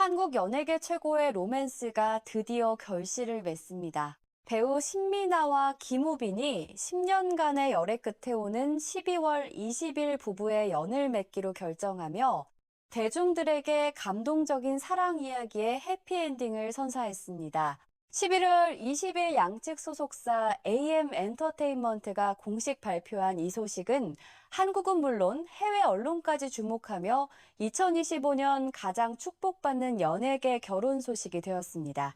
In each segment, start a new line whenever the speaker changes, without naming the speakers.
한국 연예계 최고의 로맨스가 드디어 결실을 맺습니다. 배우 신미나와 김우빈이 10년간의 열애 끝에 오는 12월 20일 부부의 연을 맺기로 결정하며 대중들에게 감동적인 사랑 이야기의 해피엔딩을 선사했습니다. 11월 20일 양측 소속사 AM 엔터테인먼트가 공식 발표한 이 소식은 한국은 물론 해외 언론까지 주목하며 2025년 가장 축복받는 연예계 결혼 소식이 되었습니다.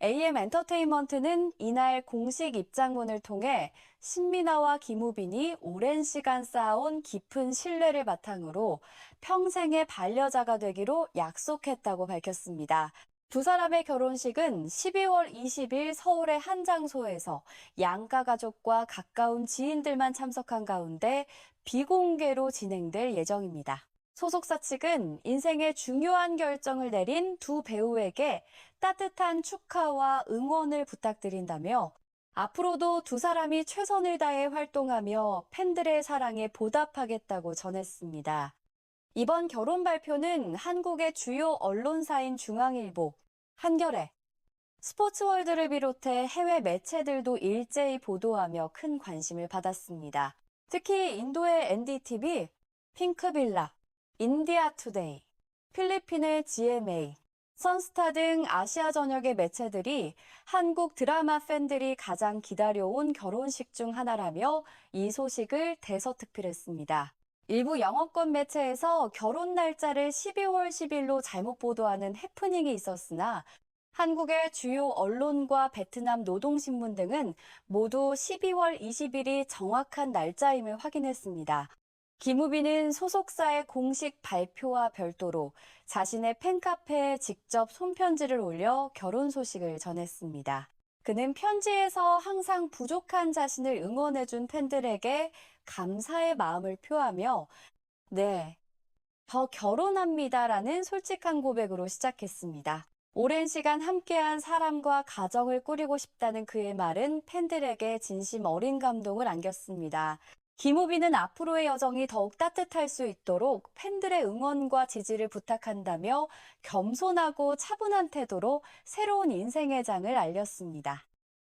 AM 엔터테인먼트는 이날 공식 입장문을 통해 신미나와 김우빈이 오랜 시간 쌓아온 깊은 신뢰를 바탕으로 평생의 반려자가 되기로 약속했다고 밝혔습니다. 두 사람의 결혼식은 12월 20일 서울의 한 장소에서 양가 가족과 가까운 지인들만 참석한 가운데 비공개로 진행될 예정입니다. 소속사 측은 인생의 중요한 결정을 내린 두 배우에게 따뜻한 축하와 응원을 부탁드린다며 앞으로도 두 사람이 최선을 다해 활동하며 팬들의 사랑에 보답하겠다고 전했습니다. 이번 결혼 발표는 한국의 주요 언론사인 중앙일보, 한겨레, 스포츠월드를 비롯해 해외 매체들도 일제히 보도하며 큰 관심을 받았습니다. 특히 인도의 NDTV, 핑크빌라, 인디아투데이, 필리핀의 GMA, 선스타 등 아시아 전역의 매체들이 한국 드라마 팬들이 가장 기다려온 결혼식 중 하나라며 이 소식을 대서특필했습니다. 일부 영어권 매체에서 결혼 날짜를 12월 10일로 잘못 보도하는 해프닝이 있었으나 한국의 주요 언론과 베트남 노동신문 등은 모두 12월 20일이 정확한 날짜임을 확인했습니다. 김우빈은 소속사의 공식 발표와 별도로 자신의 팬카페에 직접 손편지를 올려 결혼 소식을 전했습니다. 그는 편지에서 항상 부족한 자신을 응원해준 팬들에게 감사의 마음을 표하며 네, 저 결혼합니다라는 솔직한 고백으로 시작했습니다. 오랜 시간 함께한 사람과 가정을 꾸리고 싶다는 그의 말은 팬들에게 진심 어린 감동을 안겼습니다. 김우빈은 앞으로의 여정이 더욱 따뜻할 수 있도록 팬들의 응원과 지지를 부탁한다며 겸손하고 차분한 태도로 새로운 인생의 장을 알렸습니다.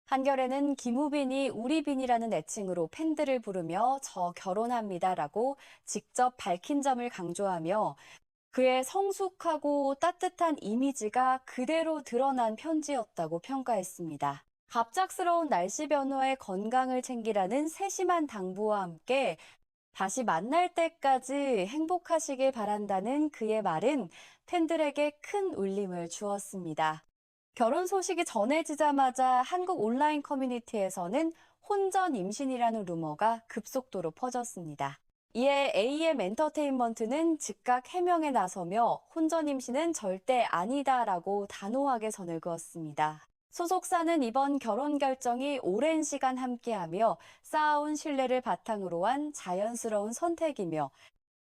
한겨레는 김우빈이 우리빈이라는 애칭으로 팬들을 부르며 저 결혼합니다라고 직접 밝힌 점을 강조하며 그의 성숙하고 따뜻한 이미지가 그대로 드러난 편지였다고 평가했습니다. 갑작스러운 날씨 변화에 건강을 챙기라는 세심한 당부와 함께 다시 만날 때까지 행복하시길 바란다는 그의 말은 팬들에게 큰 울림을 주었습니다. 결혼 소식이 전해지자마자 한국 온라인 커뮤니티에서는 혼전 임신이라는 루머가 급속도로 퍼졌습니다. 이에 AM 엔터테인먼트는 즉각 해명에 나서며 혼전 임신은 절대 아니다라고 단호하게 선을 그었습니다. 소속사는 이번 결혼 결정이 오랜 시간 함께하며 쌓아온 신뢰를 바탕으로 한 자연스러운 선택이며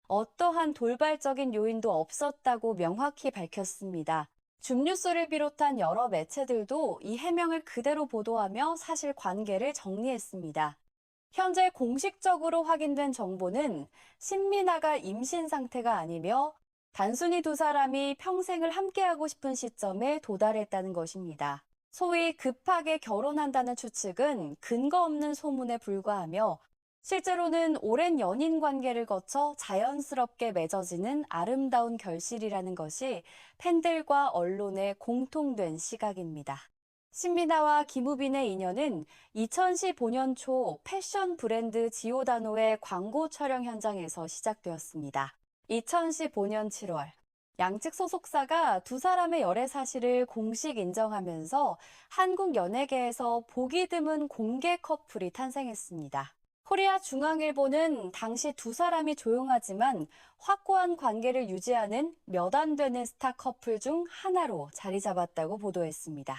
어떠한 돌발적인 요인도 없었다고 명확히 밝혔습니다. 줌뉴스를 비롯한 여러 매체들도 이 해명을 그대로 보도하며 사실 관계를 정리했습니다. 현재 공식적으로 확인된 정보는 신미나가 임신 상태가 아니며 단순히 두 사람이 평생을 함께하고 싶은 시점에 도달했다는 것입니다. 소위 급하게 결혼한다는 추측은 근거 없는 소문에 불과하며 실제로는 오랜 연인 관계를 거쳐 자연스럽게 맺어지는 아름다운 결실이라는 것이 팬들과 언론의 공통된 시각입니다. 신미나와 김우빈의 인연은 2015년 초 패션 브랜드 지오다노의 광고 촬영 현장에서 시작되었습니다. 2015년 7월, 양측 소속사가 두 사람의 열애 사실을 공식 인정하면서 한국 연예계에서 보기 드문 공개 커플이 탄생했습니다. 코리아 중앙일보는 당시 두 사람이 조용하지만 확고한 관계를 유지하는 몇 안 되는 스타 커플 중 하나로 자리 잡았다고 보도했습니다.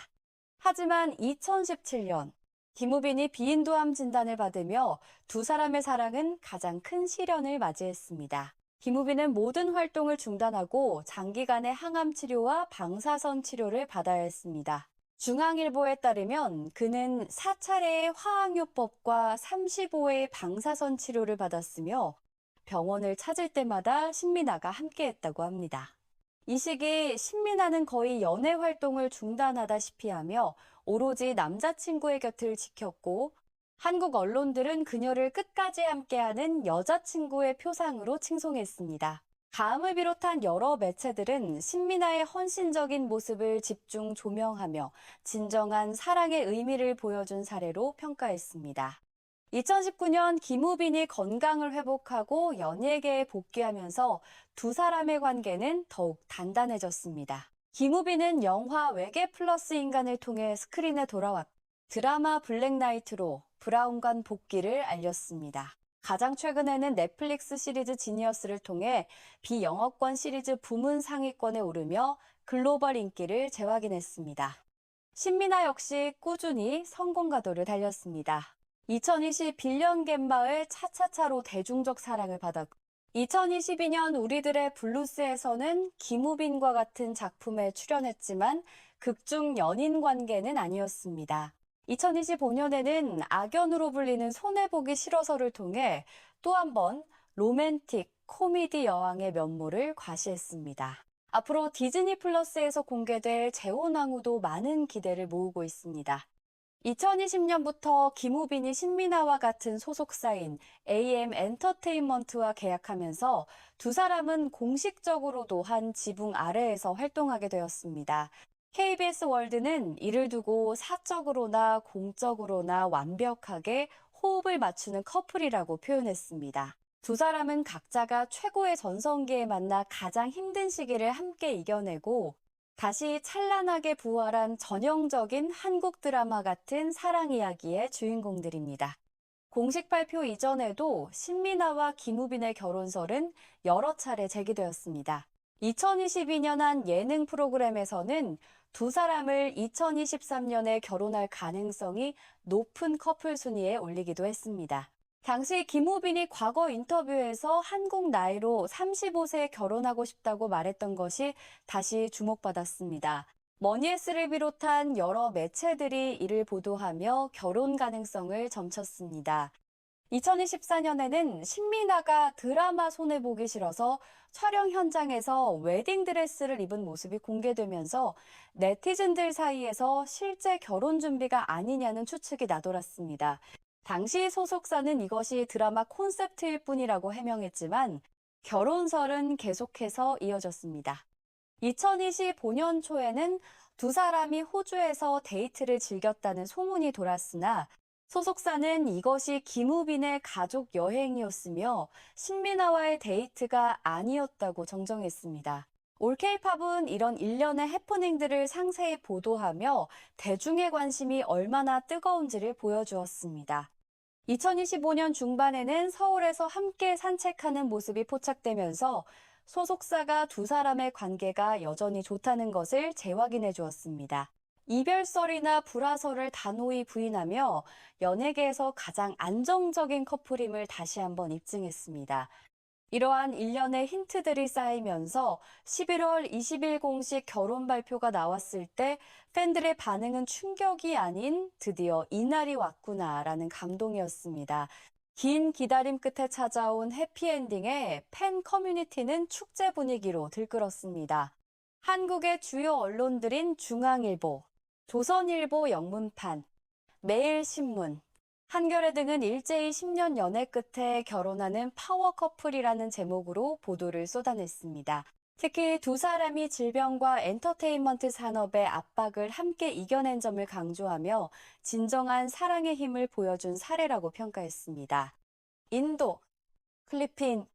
하지만 2017년 김우빈이 비인도암 진단을 받으며 두 사람의 사랑은 가장 큰 시련을 맞이했습니다. 김우빈은 모든 활동을 중단하고 장기간의 항암 치료와 방사선 치료를 받아야 했습니다. 중앙일보에 따르면 그는 4차례의 화학요법과 35회의 방사선 치료를 받았으며 병원을 찾을 때마다 신미나가 함께했다고 합니다. 이 시기 신민아는 거의 연애 활동을 중단하다시피 하며 오로지 남자친구의 곁을 지켰고, 한국 언론들은 그녀를 끝까지 함께하는 여자친구의 표상으로 칭송했습니다. 가음을 비롯한 여러 매체들은 신민아의 헌신적인 모습을 집중 조명하며 진정한 사랑의 의미를 보여준 사례로 평가했습니다. 2019년 김우빈이 건강을 회복하고 연예계에 복귀하면서 두 사람의 관계는 더욱 단단해졌습니다. 김우빈은 영화 외계 플러스 인간을 통해 스크린에 돌아왔고 드라마 블랙나이트로 브라운관 복귀를 알렸습니다. 가장 최근에는 넷플릭스 시리즈 지니어스를 통해 비영업권 시리즈 부문 상위권에 오르며 글로벌 인기를 재확인했습니다. 신민아 역시 꾸준히 성공 가도를 달렸습니다. 2020 빌런 갯마을 차차차로 대중적 사랑을 받았고 2022년 우리들의 블루스에서는 김우빈과 같은 작품에 출연했지만 극중 연인 관계는 아니었습니다. 2025년에는 악연으로 불리는 손해보기 싫어서를 통해 또 한 번 로맨틱 코미디 여왕의 면모를 과시했습니다. 앞으로 디즈니 플러스에서 공개될 재혼왕후도 많은 기대를 모으고 있습니다. 2020년부터 김우빈이 신민아와 같은 소속사인 AM 엔터테인먼트와 계약하면서 두 사람은 공식적으로도 한 지붕 아래에서 활동하게 되었습니다. KBS 월드는 이를 두고 사적으로나 공적으로나 완벽하게 호흡을 맞추는 커플이라고 표현했습니다. 두 사람은 각자가 최고의 전성기에 만나 가장 힘든 시기를 함께 이겨내고 다시 찬란하게 부활한 전형적인 한국 드라마 같은 사랑 이야기의 주인공들입니다. 공식 발표 이전에도 신민아와 김우빈의 결혼설은 여러 차례 제기되었습니다. 2022년 한 예능 프로그램에서는 두 사람을 2023년에 결혼할 가능성이 높은 커플 순위에 올리기도 했습니다. 당시 김우빈이 과거 인터뷰에서 한국 나이로 35세에 결혼하고 싶다고 말했던 것이 다시 주목받았습니다. 머니에스를 비롯한 여러 매체들이 이를 보도하며 결혼 가능성을 점쳤습니다. 2024년에는 신민아가 드라마 손해 보기 싫어서 촬영 현장에서 웨딩드레스를 입은 모습이 공개되면서 네티즌들 사이에서 실제 결혼 준비가 아니냐는 추측이 나돌았습니다. 당시 소속사는 이것이 드라마 콘셉트일 뿐이라고 해명했지만 결혼설은 계속해서 이어졌습니다. 2025년 초에는 두 사람이 호주에서 데이트를 즐겼다는 소문이 돌았으나 소속사는 이것이 김우빈의 가족 여행이었으며 신민아와의 데이트가 아니었다고 정정했습니다. 올케이팝은 이런 일련의 해프닝들을 상세히 보도하며 대중의 관심이 얼마나 뜨거운지를 보여주었습니다. 2025년 중반에는 서울에서 함께 산책하는 모습이 포착되면서 소속사가 두 사람의 관계가 여전히 좋다는 것을 재확인해 주었습니다. 이별설이나 불화설을 단호히 부인하며 연예계에서 가장 안정적인 커플임을 다시 한번 입증했습니다. 이러한 일련의 힌트들이 쌓이면서 11월 20일 공식 결혼 발표가 나왔을 때 팬들의 반응은 충격이 아닌 드디어 이날이 왔구나라는 감동이었습니다. 긴 기다림 끝에 찾아온 해피엔딩에 팬 커뮤니티는 축제 분위기로 들끓었습니다. 한국의 주요 언론들인 중앙일보, 조선일보 영문판, 매일신문, 한겨레 등은 일제히 10년 연애 끝에 결혼하는 파워 커플이라는 제목으로 보도를 쏟아냈습니다. 특히 두 사람이 질병과 엔터테인먼트 산업의 압박을 함께 이겨낸 점을 강조하며 진정한 사랑의 힘을 보여준 사례라고 평가했습니다. 인도, 필리핀,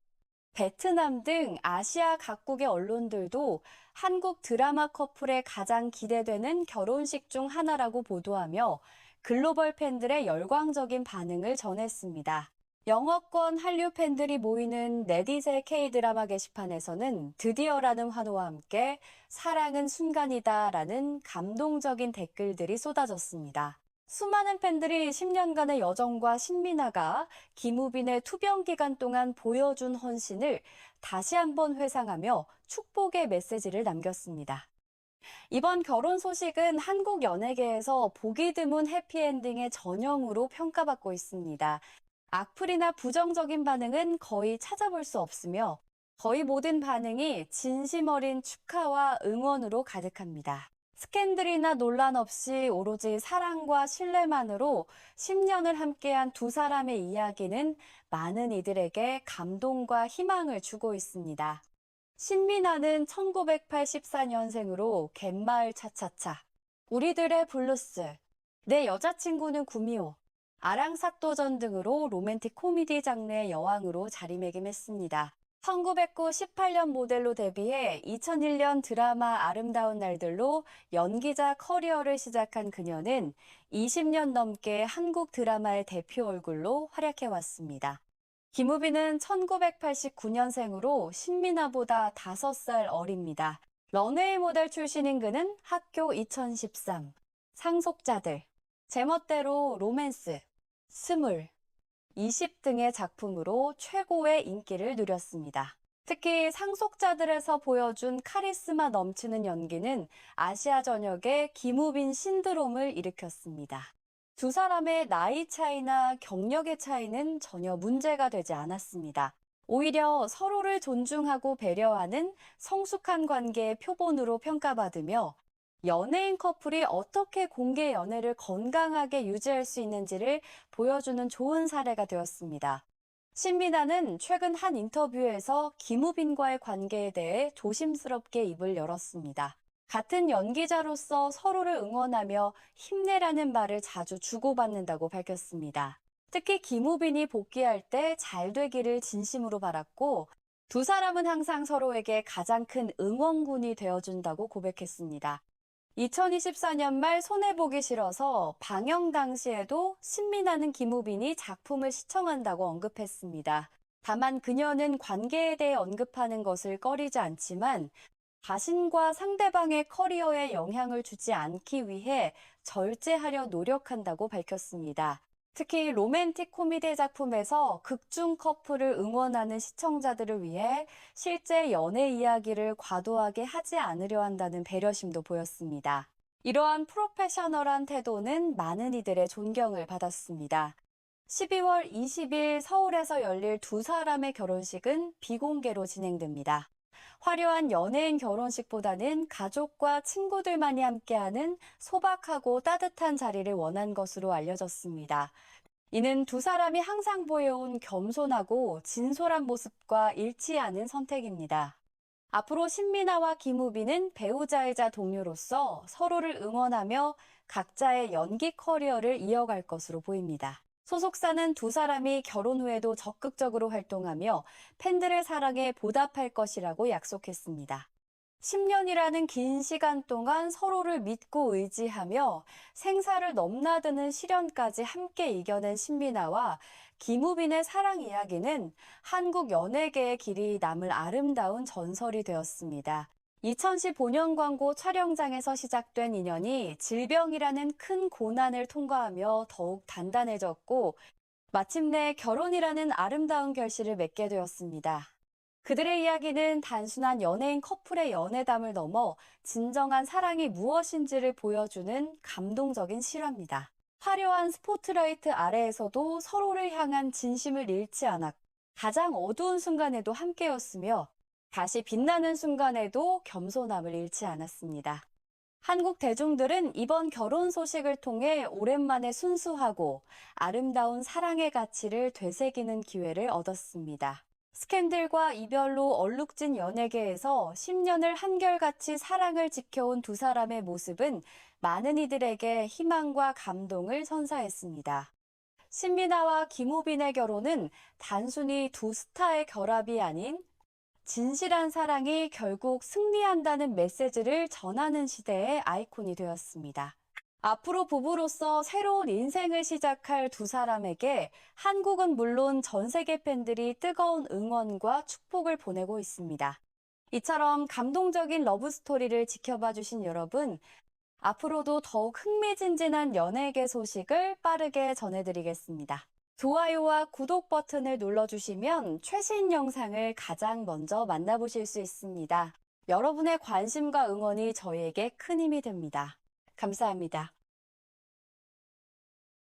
베트남 등 아시아 각국의 언론들도 한국 드라마 커플의 가장 기대되는 결혼식 중 하나라고 보도하며 글로벌 팬들의 열광적인 반응을 전했습니다. 영어권 한류 팬들이 모이는 레딧의 K-드라마 게시판에서는 드디어라는 환호와 함께 사랑은 순간이다라는 감동적인 댓글들이 쏟아졌습니다. 수많은 팬들이 10년간의 여정과 신민아가 김우빈의 투병 기간 동안 보여준 헌신을 다시 한번 회상하며 축복의 메시지를 남겼습니다. 이번 결혼 소식은 한국 연예계에서 보기 드문 해피엔딩의 전형으로 평가받고 있습니다. 악플이나 부정적인 반응은 거의 찾아볼 수 없으며 거의 모든 반응이 진심 어린 축하와 응원으로 가득합니다. 스캔들이나 논란 없이 오로지 사랑과 신뢰만으로 10년을 함께한 두 사람의 이야기는 많은 이들에게 감동과 희망을 주고 있습니다. 신민아는 1984년생으로 갯마을 차차차, 우리들의 블루스, 내 여자친구는 구미호, 아랑사또전 등으로 로맨틱 코미디 장르의 여왕으로 자리매김했습니다. 1909 18년 모델로 데뷔해 2001년 드라마 아름다운 날들로 연기자 커리어를 시작한 그녀는 20년 넘게 한국 드라마의 대표 얼굴로 활약해왔습니다. 김우빈은 1989년생으로 신민아보다 5살 어립니다. 런웨이 모델 출신인 그는 학교 2013, 상속자들, 제멋대로 로맨스, 스물, 20 등의 작품으로 최고의 인기를 누렸습니다. 특히 상속자들에서 보여준 카리스마 넘치는 연기는 아시아 전역에 김우빈 신드롬을 일으켰습니다. 두 사람의 나이 차이나 경력의 차이는 전혀 문제가 되지 않았습니다. 오히려 서로를 존중하고 배려하는 성숙한 관계의 표본으로 평가받으며 연예인 커플이 어떻게 공개 연애를 건강하게 유지할 수 있는지를 보여주는 좋은 사례가 되었습니다. 신민아는 최근 한 인터뷰에서 김우빈과의 관계에 대해 조심스럽게 입을 열었습니다. 같은 연기자로서 서로를 응원하며 힘내라는 말을 자주 주고받는다고 밝혔습니다. 특히 김우빈이 복귀할 때 잘 되기를 진심으로 바랐고 두 사람은 항상 서로에게 가장 큰 응원군이 되어준다고 고백했습니다. 2024년 말 손해보기 싫어서 방영 당시에도 신민아는 김우빈이 작품을 시청한다고 언급했습니다. 다만 그녀는 관계에 대해 언급하는 것을 꺼리지 않지만 자신과 상대방의 커리어에 영향을 주지 않기 위해 절제하려 노력한다고 밝혔습니다. 특히 로맨틱 코미디 작품에서 극중 커플을 응원하는 시청자들을 위해 실제 연애 이야기를 과도하게 하지 않으려 한다는 배려심도 보였습니다. 이러한 프로페셔널한 태도는 많은 이들의 존경을 받았습니다. 12월 20일 서울에서 열릴 두 사람의 결혼식은 비공개로 진행됩니다. 화려한 연예인 결혼식보다는 가족과 친구들만이 함께하는 소박하고 따뜻한 자리를 원한 것으로 알려졌습니다. 이는 두 사람이 항상 보여온 겸손하고 진솔한 모습과 일치하는 선택입니다. 앞으로 신민아와 김우빈은 배우자이자 동료로서 서로를 응원하며 각자의 연기 커리어를 이어갈 것으로 보입니다. 소속사는 두 사람이 결혼 후에도 적극적으로 활동하며 팬들의 사랑에 보답할 것이라고 약속했습니다. 10년이라는 긴 시간 동안 서로를 믿고 의지하며 생사를 넘나드는 시련까지 함께 이겨낸 신민아와 김우빈의 사랑 이야기는 한국 연예계의 길이 남을 아름다운 전설이 되었습니다. 2015년 광고 촬영장에서 시작된 인연이 질병이라는 큰 고난을 통과하며 더욱 단단해졌고 마침내 결혼이라는 아름다운 결실을 맺게 되었습니다. 그들의 이야기는 단순한 연예인 커플의 연애담을 넘어 진정한 사랑이 무엇인지를 보여주는 감동적인 실화입니다. 화려한 스포트라이트 아래에서도 서로를 향한 진심을 잃지 않았고 가장 어두운 순간에도 함께였으며 다시 빛나는 순간에도 겸손함을 잃지 않았습니다. 한국 대중들은 이번 결혼 소식을 통해 오랜만에 순수하고 아름다운 사랑의 가치를 되새기는 기회를 얻었습니다. 스캔들과 이별로 얼룩진 연예계에서 10년을 한결같이 사랑을 지켜온 두 사람의 모습은 많은 이들에게 희망과 감동을 선사했습니다. 신민아와 김우빈의 결혼은 단순히 두 스타의 결합이 아닌 진실한 사랑이 결국 승리한다는 메시지를 전하는 시대의 아이콘이 되었습니다. 앞으로 부부로서 새로운 인생을 시작할 두 사람에게 한국은 물론 전 세계 팬들이 뜨거운 응원과 축복을 보내고 있습니다. 이처럼 감동적인 러브스토리를 지켜봐 주신 여러분, 앞으로도 더욱 흥미진진한 연예계 소식을 빠르게 전해드리겠습니다. 좋아요와 구독 버튼을 눌러주시면 최신 영상을 가장 먼저 만나보실 수 있습니다. 여러분의 관심과 응원이 저희에게 큰 힘이 됩니다. 감사합니다.